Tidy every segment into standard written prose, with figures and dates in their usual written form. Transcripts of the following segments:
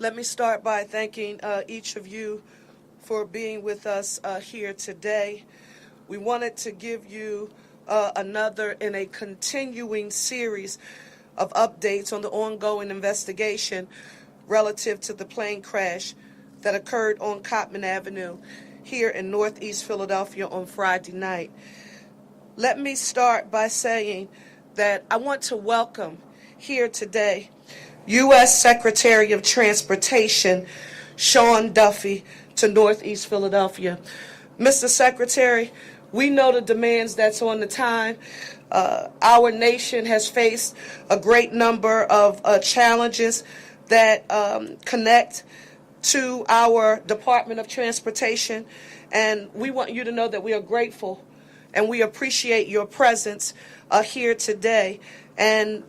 Let me start by thanking each of you for being with us here today. We wanted to give you another in a continuing series of updates on the ongoing investigation relative to the plane crash that occurred on Cottman Avenue here in Northeast Philadelphia on Friday night. Let me start by saying that I want to welcome here today U.S. Secretary of Transportation Sean Duffy to Northeast Philadelphia. Mr. Secretary, we know the demands that's on the time. Our nation has faced a great number of challenges that connect to our Department of Transportation, and we want you to know that we are grateful and we appreciate your presence here today, and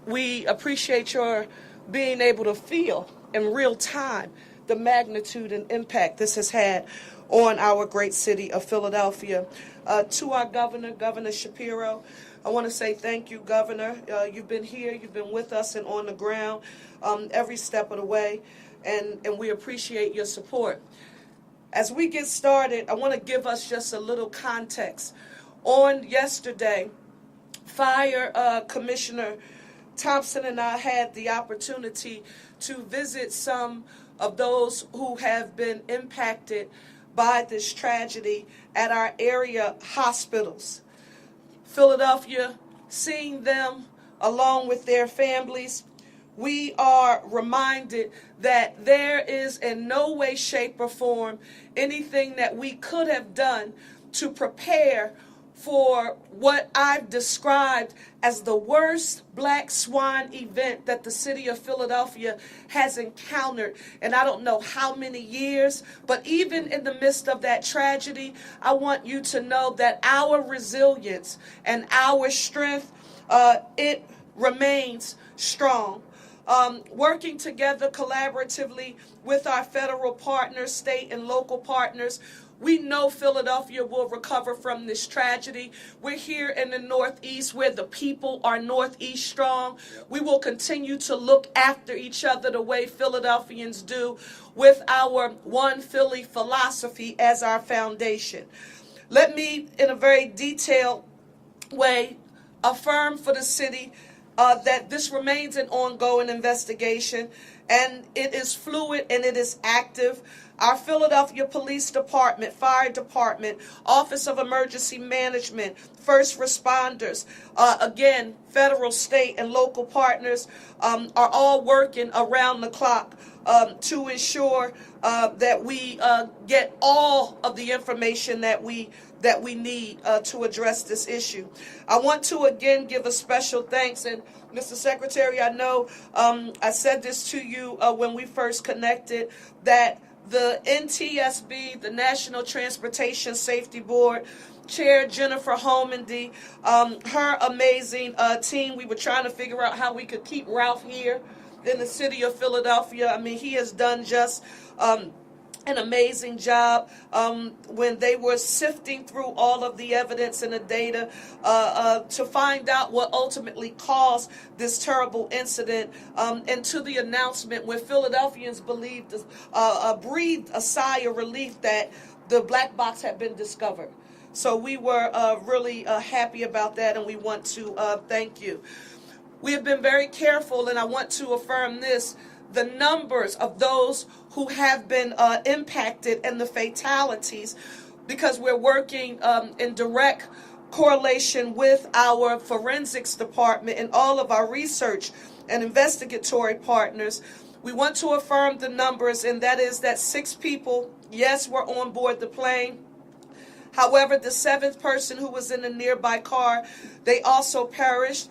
we appreciate your being able to feel in real time the magnitude and impact this has had on our great city of Philadelphia. To our governor, Governor Shapiro, I want to say thank you, Governor. You've been here, you've been with us and on the ground every step of the way, and we appreciate your support. As we get started, I want to give us just a little context. On yesterday, Fire Commissioner Thompson and I had the opportunity to visit some of those who have been impacted by this tragedy at our area hospitals. Philadelphia, seeing them along with their families, we are reminded that there is in no way, shape, or form anything that we could have done to prepare for what I've described as the worst black swan event that the city of Philadelphia has encountered in I don't know how many years. But even in the midst of that tragedy, I want you to know that our resilience and our strength, it remains strong. Working together collaboratively with our federal partners, state and local partners, we know Philadelphia will recover from this tragedy. We're here in the Northeast where the people are Northeast strong. We will continue to look after each other the way Philadelphians do, with our One Philly philosophy as our foundation. Let me, in a very detailed way, affirm for the city that this remains an ongoing investigation, and it is fluid and it is active. Our Philadelphia Police Department, Fire Department, Office of Emergency Management, first responders, again, federal, state, and local partners are all working around the clock to ensure that we get all of the information that we need to address this issue. I want to again give a special thanks, and Mr. Secretary, I know I said this to you when we first connected, that the NTSB, the National Transportation Safety Board, Chair Jennifer Holmandy, her amazing team, we were trying to figure out how we could keep Ralph here in the city of Philadelphia. I mean, he has done just an amazing job when they were sifting through all of the evidence and the data to find out what ultimately caused this terrible incident, and to the announcement where Philadelphians breathed a sigh of relief that the black box had been discovered. So we were really happy about that, and we want to thank you. We have been very careful, and I want to affirm this, the numbers of those who have been impacted and the fatalities, because we're working in direct correlation with our forensics department and all of our research and investigatory partners. We want to affirm the numbers, and that is that 6 people, yes, were on board the plane. However, the 7th person who was in a nearby car, they also perished.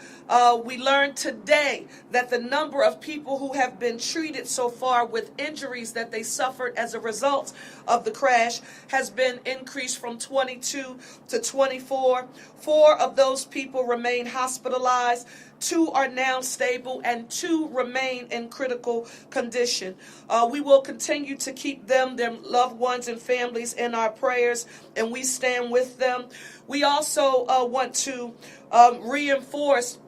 We learned today that the number of people who have been treated so far with injuries that they suffered as a result of the crash has been increased from 22 to 24. 4 of those people remain hospitalized. 2 are now stable, and 2 remain in critical condition. We will continue to keep them, their loved ones and families in our prayers, and we stand with them. We also want to reinforce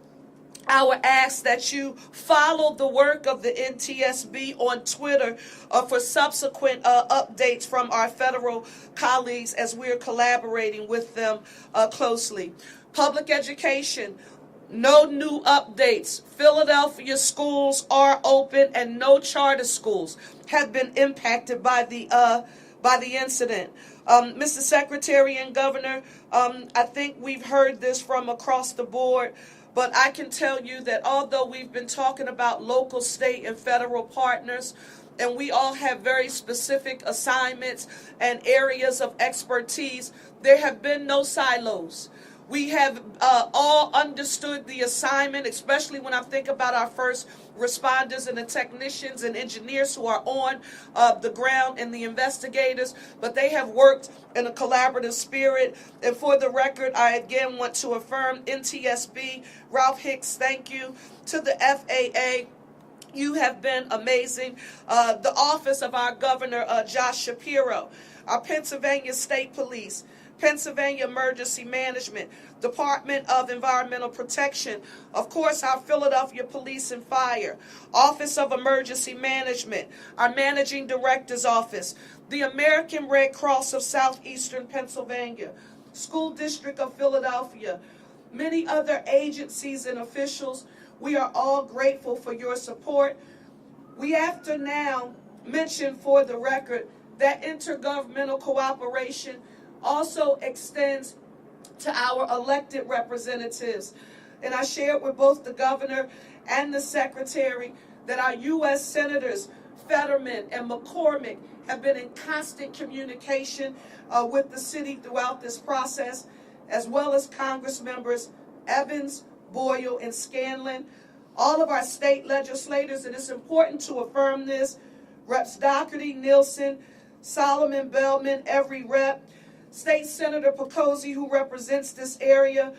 I would ask that you follow the work of the NTSB on Twitter for subsequent updates from our federal colleagues as we're collaborating with them closely. Public education, no new updates. Philadelphia schools are open and no charter schools have been impacted by the incident. Mr. Secretary and Governor, I think we've heard this from across the board, but I can tell you that although we've been talking about local, state, and federal partners, and we all have very specific assignments and areas of expertise, there have been no silos. We have all understood the assignment, especially when I think about our first responders and the technicians and engineers who are on the ground and the investigators, but they have worked in a collaborative spirit. And for the record, I again want to affirm NTSB, Ralph Hicks, thank you. To the FAA, you have been amazing. The office of our governor, Josh Shapiro, our Pennsylvania State Police, Pennsylvania Emergency Management, Department of Environmental Protection, of course, our Philadelphia Police and Fire, Office of Emergency Management, our Managing Director's Office, the American Red Cross of Southeastern Pennsylvania, School District of Philadelphia, many other agencies and officials. We are all grateful for your support. We have to now mention for the record that intergovernmental cooperation also extends to our elected representatives. And I shared with both the governor and the secretary that our U.S. senators, Fetterman and McCormick, have been in constant communication with the city throughout this process, as well as Congress members Evans, Boyle, and Scanlon, all of our state legislators, and it's important to affirm this, Reps Doherty, Nielsen, Solomon, Bellman, every rep, State Senator Pocosi, who represents this area,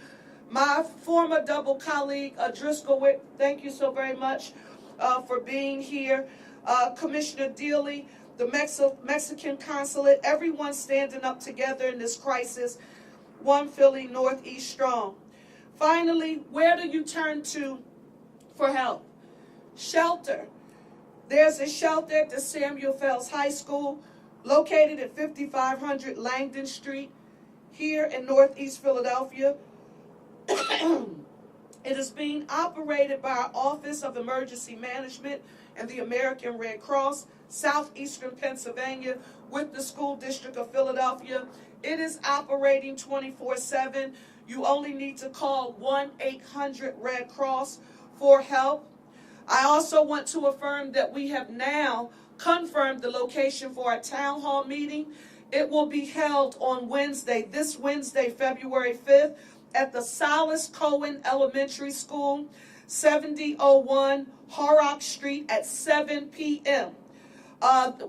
my former double colleague, Driscoll, thank you so very much for being here, Commissioner Dealey, the Mexican consulate, everyone standing up together in this crisis, one Philly Northeast strong. Finally, where do you turn to for help? Shelter. There's a shelter at the Samuel Fells High School, located at 5500 Langdon Street, here in Northeast Philadelphia. It is being operated by our Office of Emergency Management and the American Red Cross, Southeastern Pennsylvania, with the School District of Philadelphia. It is operating 24/7. You only need to call 1-800-RED-CROSS for help. I also want to affirm that we have now confirmed the location for our town hall meeting. It will be held on Wednesday, this Wednesday, February 5th, at the Solace Cohen Elementary School, 7001 Horrock Street at 7 p.m.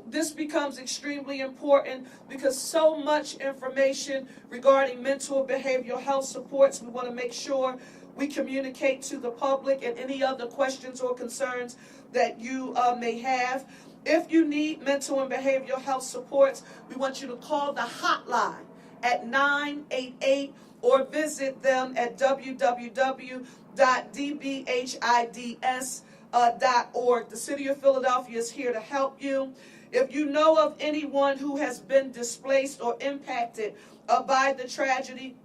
This becomes extremely important because so much information regarding mental and behavioral health supports, we want to make sure we communicate to the public and any other questions or concerns that you may have. If you need mental and behavioral health supports, we want you to call the hotline at 988 or visit them at www.dbhids.org. The City of Philadelphia is here to help you. If you know of anyone who has been displaced or impacted by the tragedy,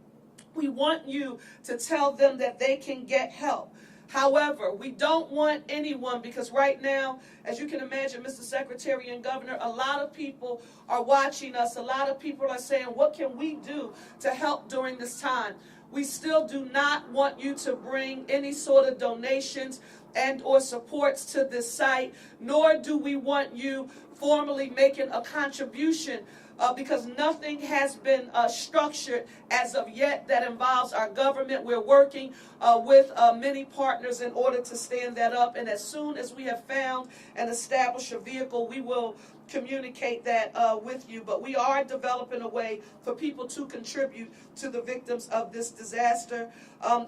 we want you to tell them that they can get help. However, we don't want anyone, because right now, as you can imagine, Mr. Secretary and Governor, a lot of people are watching us. A lot of people are saying, what can we do to help during this time? We still do not want you to bring any sort of donations and or supports to this site, nor do we want you formally making a contribution because nothing has been structured as of yet that involves our government. We're working with many partners in order to stand that up, and as soon as we have found and established a vehicle, we will communicate that with you. But we are developing a way for people to contribute to the victims of this disaster.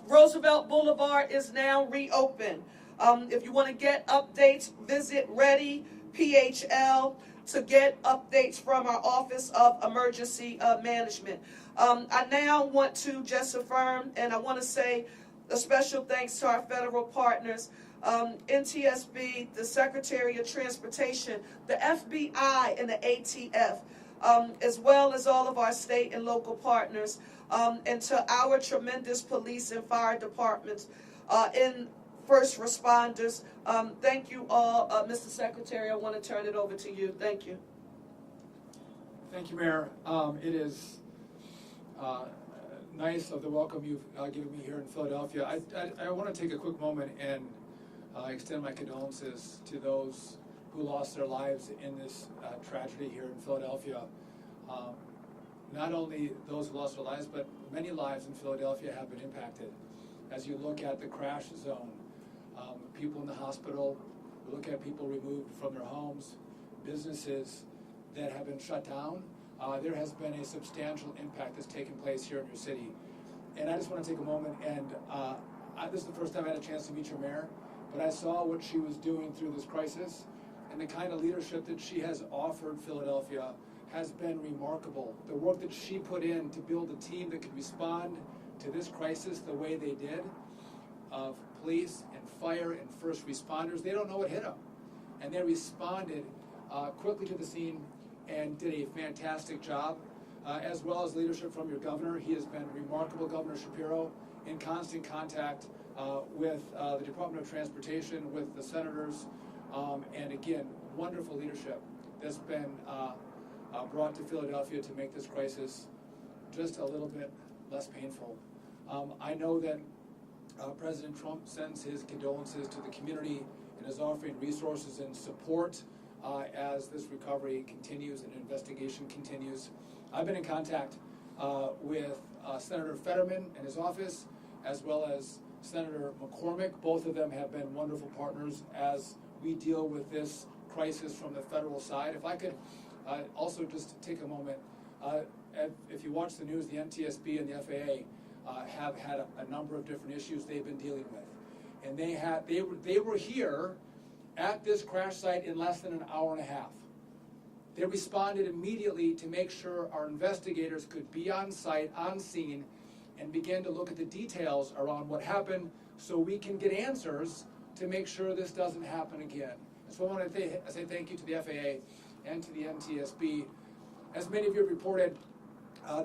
Roosevelt Boulevard is now reopened. If you want to get updates, visit Ready PHL to get updates from our Office of Emergency Management. I now want to just affirm, and I want to say A special thanks to our federal partners, NTSB, the Secretary of Transportation, the FBI, and the ATF, as well as all of our state and local partners, and to our tremendous police and fire departments, and first responders. Thank you all. Mr. Secretary, I want to turn it over to you. Thank you. Thank you, Mayor. It is nice of the welcome you've given me here in Philadelphia. I want to take a quick moment and extend my condolences to those who lost their lives in this tragedy here in Philadelphia. Not only those who lost their lives, but many lives in Philadelphia have been impacted. As you look at the crash zone, people in the hospital, you look at people removed from their homes, businesses that have been shut down, there has been a substantial impact that's taken place here in your city. And I just want to take a moment and this is the first time I had a chance to meet your mayor, but I saw what she was doing through this crisis, and the kind of leadership that she has offered Philadelphia has been remarkable. The work that she put in to build a team that could respond to this crisis the way they did, of police and fire and first responders, they don't know what hit them. And they responded quickly to the scene and did a fantastic job, as well as leadership from your governor. He has been remarkable, Governor Shapiro, in constant contact with the Department of Transportation, with the senators, and again, wonderful leadership that's been brought to Philadelphia to make this crisis just a little bit less painful. I know that President Trump sends his condolences to the community and is offering resources and support as this recovery continues and investigation continues. I've been in contact with Senator Fetterman and his office, as well as Senator McCormick. Both of them have been wonderful partners as we deal with this crisis from the federal side. If I could also just take a moment, if you watch the news, the NTSB and the FAA have had a number of different issues they've been dealing with. And they were here at this crash site in less than an hour and a half. They responded immediately to make sure our investigators could be on site, on scene, and begin to look at the details around what happened so we can get answers to make sure this doesn't happen again. And so I want to say thank you to the FAA and to the NTSB. As many of you have reported,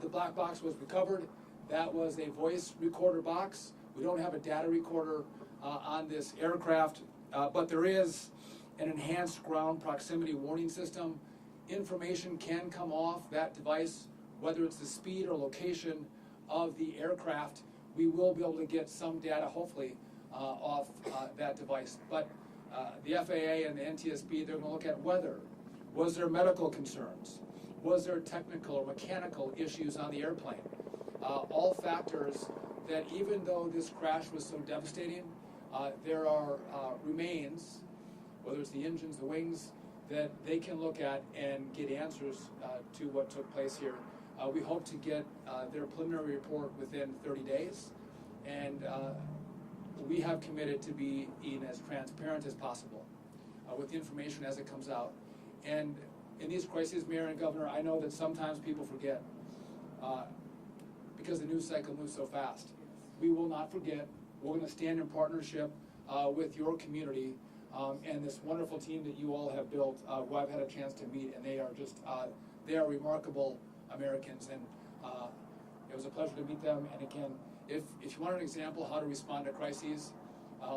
the black box was recovered. That was a voice recorder box. We don't have a data recorder on this aircraft, but there is an enhanced ground proximity warning system. Information can come off that device, whether it's the speed or location of the aircraft. We will be able to get some data, hopefully, off that device. But the FAA and the NTSB, they're going to look at weather. Was there medical concerns? Was there technical or mechanical issues on the airplane? All factors that, even though this crash was so devastating, there are remains, whether it's the engines, the wings, that they can look at and get answers to what took place here. We hope to get their preliminary report within 30 days, and we have committed to being as transparent as possible with the information as it comes out. And in these crises, Mayor and Governor, I know that sometimes people forget because the news cycle moves so fast. We will not forget. We're going to stand in partnership with your community and this wonderful team that you all have built, who I've had a chance to meet, and they are just, they are remarkable Americans, and it was a pleasure to meet them. And again, if you want an example how to respond to crises,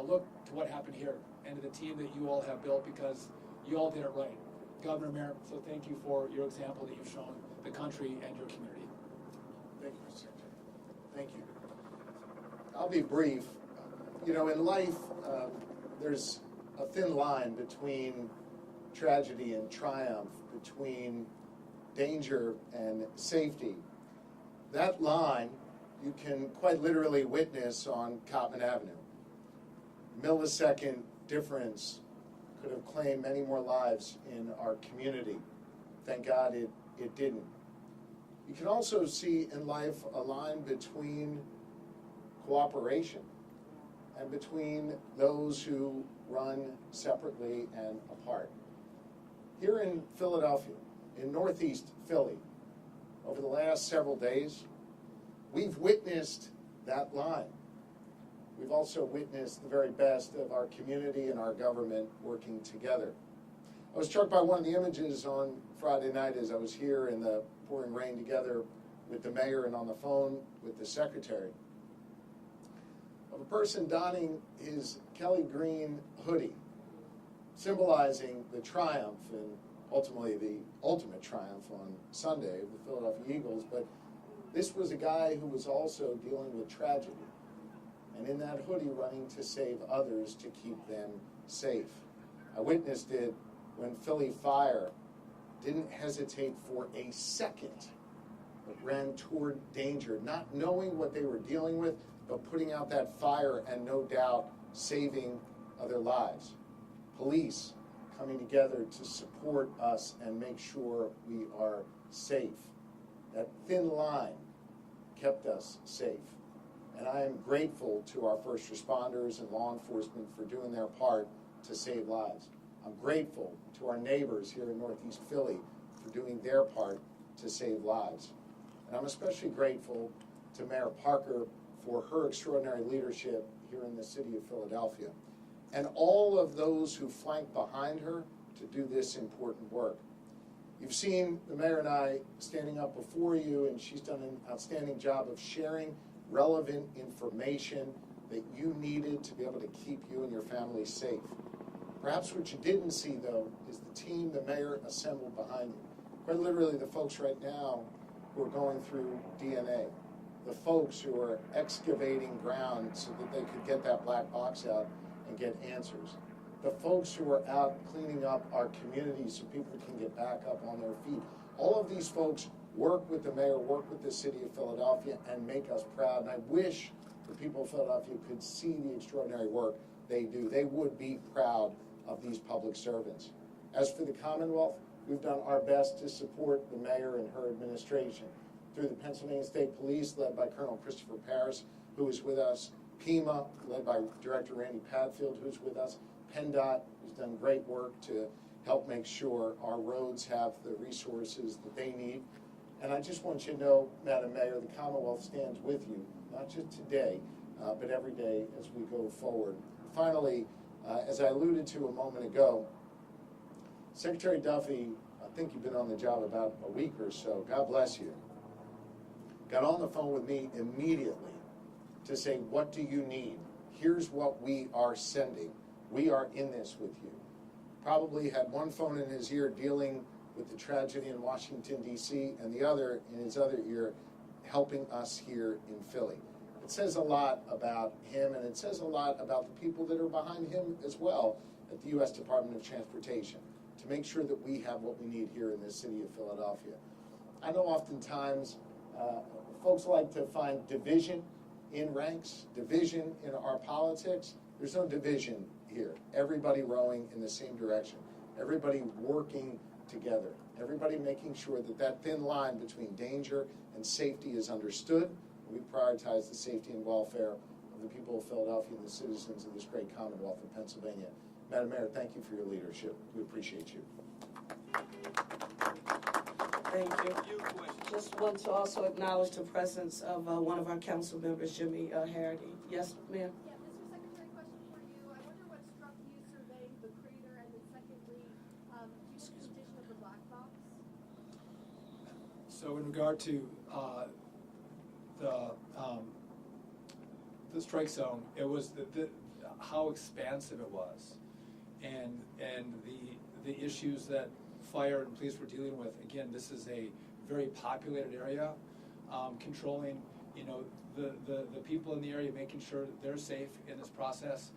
look to what happened here and to the team that you all have built, because you all did it right. Governor, Mayor, so thank you for your example that you've shown the country and your community. Thank you, Mr. Secretary. Thank you. I'll be brief. You know, in life, there's a thin line between tragedy and triumph, between danger and safety. That line you can quite literally witness on Cottman Avenue. Millisecond difference could have claimed many more lives in our community. Thank God it didn't. You can also see in life a line between cooperation and between those who run separately and apart. Here in Philadelphia, in Northeast Philly, over the last several days, we've witnessed that line. we've also witnessed the very best of our community and our government working together. I was struck by one of the images on Friday night as I was here in the pouring rain together with the mayor and on the phone with the secretary, of a person donning his Kelly green hoodie, symbolizing the triumph and ultimately the ultimate triumph on Sunday of the Philadelphia Eagles. But this was a guy who was also dealing with tragedy, and in that hoodie running to save others, to keep them safe. I witnessed it when Philly Fire didn't hesitate for a second, but ran toward danger, not knowing what they were dealing with, but putting out that fire and no doubt saving other lives. Police coming together to support us and make sure we are safe. That thin line kept us safe. And I am grateful to our first responders and law enforcement for doing their part to save lives. I'm grateful to our neighbors here in Northeast Philly for doing their part to save lives. And I'm especially grateful to Mayor Parker for her extraordinary leadership here in the city of Philadelphia, and all of those who flank behind her to do this important work. You've seen the mayor and I standing up before you, and she's done an outstanding job of sharing relevant information that you needed to be able to keep you and your family safe. Perhaps what you didn't see, though, is the team the mayor assembled behind you. Quite literally, the folks right now who are going through DNA, the folks who are excavating ground so that they could get that black box out and get answers, the folks who are out cleaning up our communities so people can get back up on their feet. All of these folks work with the mayor, work with the city of Philadelphia, and make us proud. And I wish the people of Philadelphia could see the extraordinary work they do. They would be proud of these public servants. As for the Commonwealth, we've done our best to support the mayor and her administration through the Pennsylvania State Police, led by Colonel Christopher Paris, who is with us, PEMA, led by Director Randy Padfield, who's with us, PennDOT, who's done great work to help make sure our roads have the resources that they need. And I just want you to know, Madam Mayor, the Commonwealth stands with you, not just today, but every day as we go forward. Finally, as I alluded to a moment ago, Secretary Duffy, I think you've been on the job about a week or so, God bless you, got on the phone with me immediately to say, what do you need? Here's what we are sending. We are in this with you. Probably had one phone in his ear dealing with the tragedy in Washington, D.C., and the other in his other ear helping us here in Philly. It says a lot about him, and it says a lot about the people that are behind him as well at the U.S. Department of Transportation to make sure that we have what we need here in the city of Philadelphia. I know oftentimes folks like to find division in ranks, division in our politics. There's no division here. Everybody rowing in the same direction. Everybody working together. Everybody making sure that that thin line between danger and safety is understood. We prioritize the safety and welfare of the people of Philadelphia and the citizens of this great Commonwealth of Pennsylvania. Madam Mayor, thank you for your leadership. We appreciate you. Thank you. Just want to also acknowledge the presence of one of our council members, Jimmy Harity. Yes, ma'am? Yeah, Mr. Secretary, question for you. I wonder what struck you surveying the crater, and then secondly, the condition of the black box? So in regard to the strike zone, it was how expansive it was, and the issues that fire and police were dealing with. Again, this is a very populated area, controlling, the people in the area, making sure that they're safe in this process,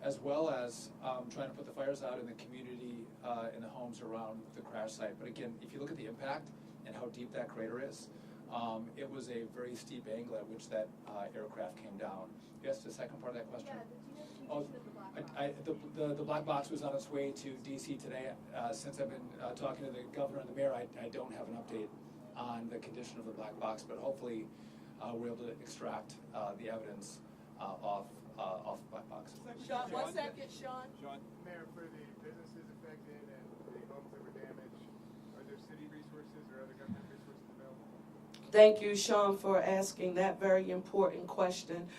as well as trying to put the fires out in the community, in the homes around the crash site. But again, if you look at the impact and how deep that crater is, it was a very steep angle at which that aircraft came down. You asked the second part of that question? Yeah, do you know the condition of the black box? The black box was on its way to DC today. Since I've been talking to the governor and the mayor, I don't have an update on the condition of the black box, but hopefully we're able to extract the evidence off the black box. Sean, 1 second, Sean. Mayor, for the businesses affected and the homes that were damaged, are there city resources or other government resources available? Thank you, Sean, for asking that very important question.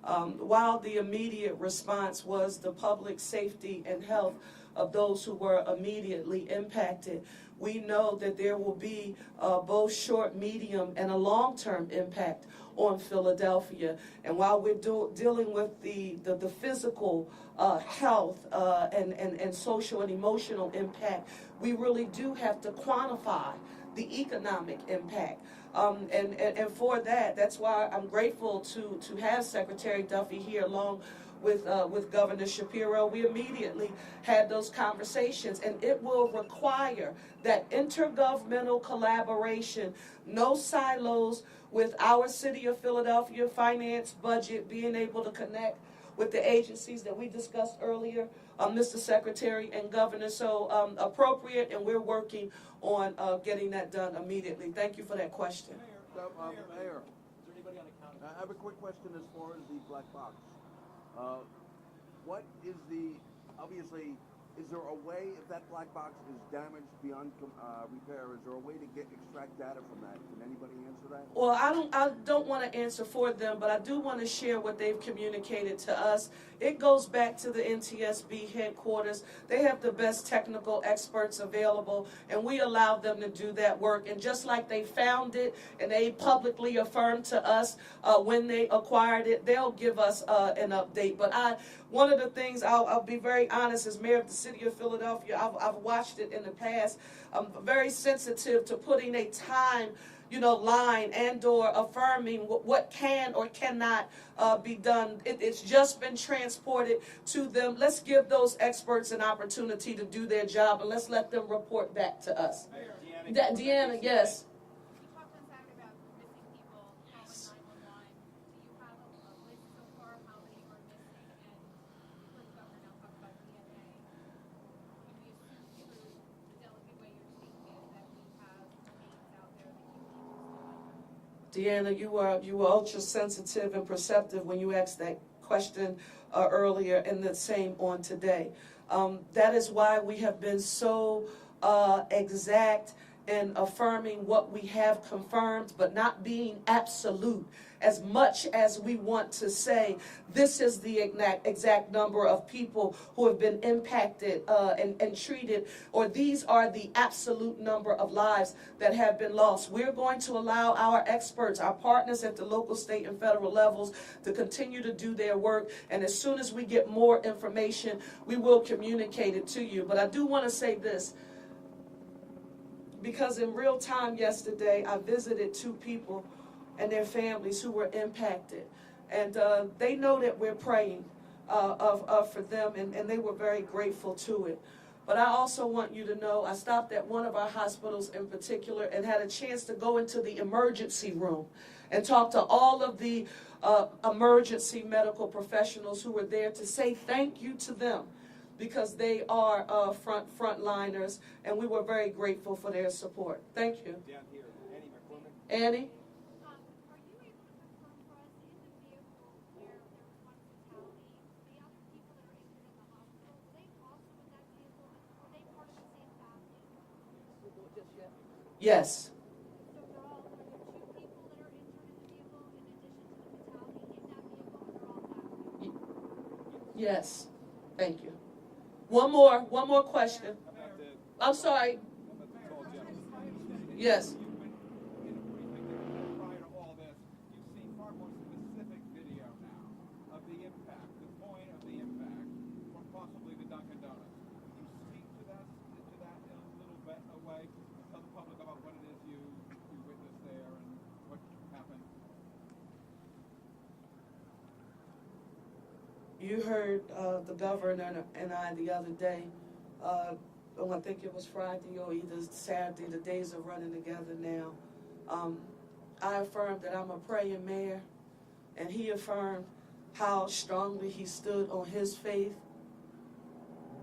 While the immediate response was the public safety and health of those who were immediately impacted, we know that there will be both short, medium, and a long-term impact on Philadelphia. And while we're dealing with the physical health and social and emotional impact, we really do have to quantify the economic impact. And for that, that's why I'm grateful to have Secretary Duffy here along with Governor Shapiro. We immediately had those conversations, and it will require that intergovernmental collaboration, no silos, with our City of Philadelphia finance budget being able to connect with the agencies that we discussed earlier, Mr. Secretary and Governor. So appropriate, and we're working on getting that done immediately. Thank you for that question. Mayor, I have a quick question as far as the black box. What is obviously, is there a way, if that black box is damaged beyond repair, is there a way to extract data from that? Can anybody answer that? Well, I don't want to answer for them, but I do want to share what they've communicated to us. It goes back to the NTSB headquarters. They have the best technical experts available, and we allow them to do that work. And just like they found it and they publicly affirmed to us when they acquired it, they'll give us an update. But one of the things, I'll be very honest, as mayor of the City of Philadelphia, I've watched it in the past. I'm very sensitive to putting a time line and or affirming what can or cannot be done. It's just been transported to them. Let's give those experts an opportunity to do their job, and let's let them report back to us. Deanna, yes. You talked on Saturday about missing people calling 911. Do you have a list so far of how many are missing? And you've heard the governor now talk about DNA. Can we assume through the delicate way you're speaking it that we have names out there that you think is Deanna, you were ultra sensitive and perceptive when you asked that question earlier, and the same on today. That is why we have been so exact in affirming what we have confirmed, but not being absolute. As much as we want to say, this is the exact number of people who have been impacted and treated, or these are the absolute number of lives that have been lost. We're going to allow our experts, our partners at the local, state, and federal levels to continue to do their work. And as soon as we get more information, we will communicate it to you. But I do want to say this, because in real time yesterday, I visited 2 people and their families who were impacted. And they know that we're praying for them, and they were very grateful to it. But I also want you to know, I stopped at one of our hospitals in particular and had a chance to go into the emergency room and talk to all of the emergency medical professionals who were there to say thank you to them, because they are frontliners, and we were very grateful for their support. Thank you. Down here, Annie McCormick. Annie? Are you able to confirm for us in the vehicle where there was one fatality, the other people that are injured in the hospital, were they also in that vehicle? Were they part of the same family? Yes. So are there 2 people that are injured in the vehicle in addition to the fatality in that vehicle, or they're all family? Yes. Thank you. One more question. I'm sorry. Yes. Prior to all this, you've seen far more specific video now of the impact, the point of the impact from possibly the Dunkin' Donuts. Can you speak to that in a little bit away, tell the public about what it is you witnessed there and what happened? You heard the governor and I the other day, I think it was Friday or either Saturday, the days are running together now. I affirmed that I'm a praying mayor, and he affirmed how strongly he stood on his faith.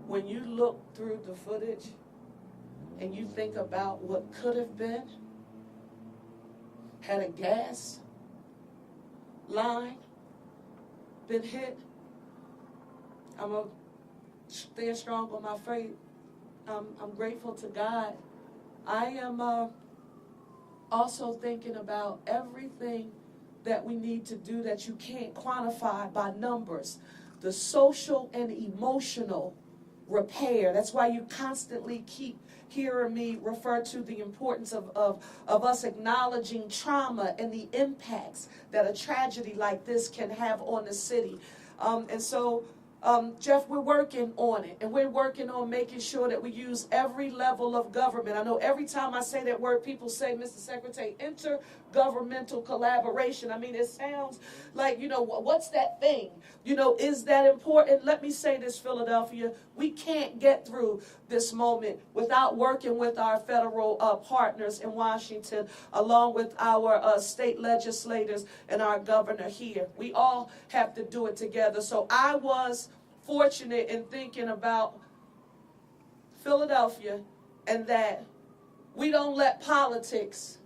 When you look through the footage and you think about what could have been, had a gas line been hit, I'm going to stand strong on my faith. I'm grateful to God. I am also thinking about everything that we need to do that you can't quantify by numbers. The social and emotional repair. That's why you constantly keep hearing me refer to the importance of us acknowledging trauma and the impacts that a tragedy like this can have on the city. Jeff, we're working on it, and we're working on making sure that we use every level of government. I know every time I say that word, people say, Mr. Secretary, intergovernmental collaboration. I mean, it sounds like, what's that thing? Is that important? Let me say this, Philadelphia. We can't get through this moment without working with our federal partners in Washington, along with our state legislators and our governor here. We all have to do it together. So I was fortunate in thinking about Philadelphia, and that we don't let politics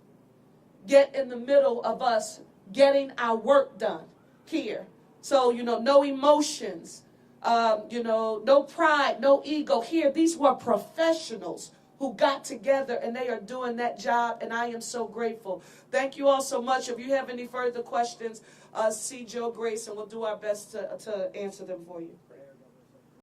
get in the middle of us getting our work done here. So, no emotions, no pride, no ego here. These were professionals who got together, and they are doing that job, and I am so grateful. Thank you all so much. If you have any further questions, see Joe Grace, and we'll do our best to answer them for you.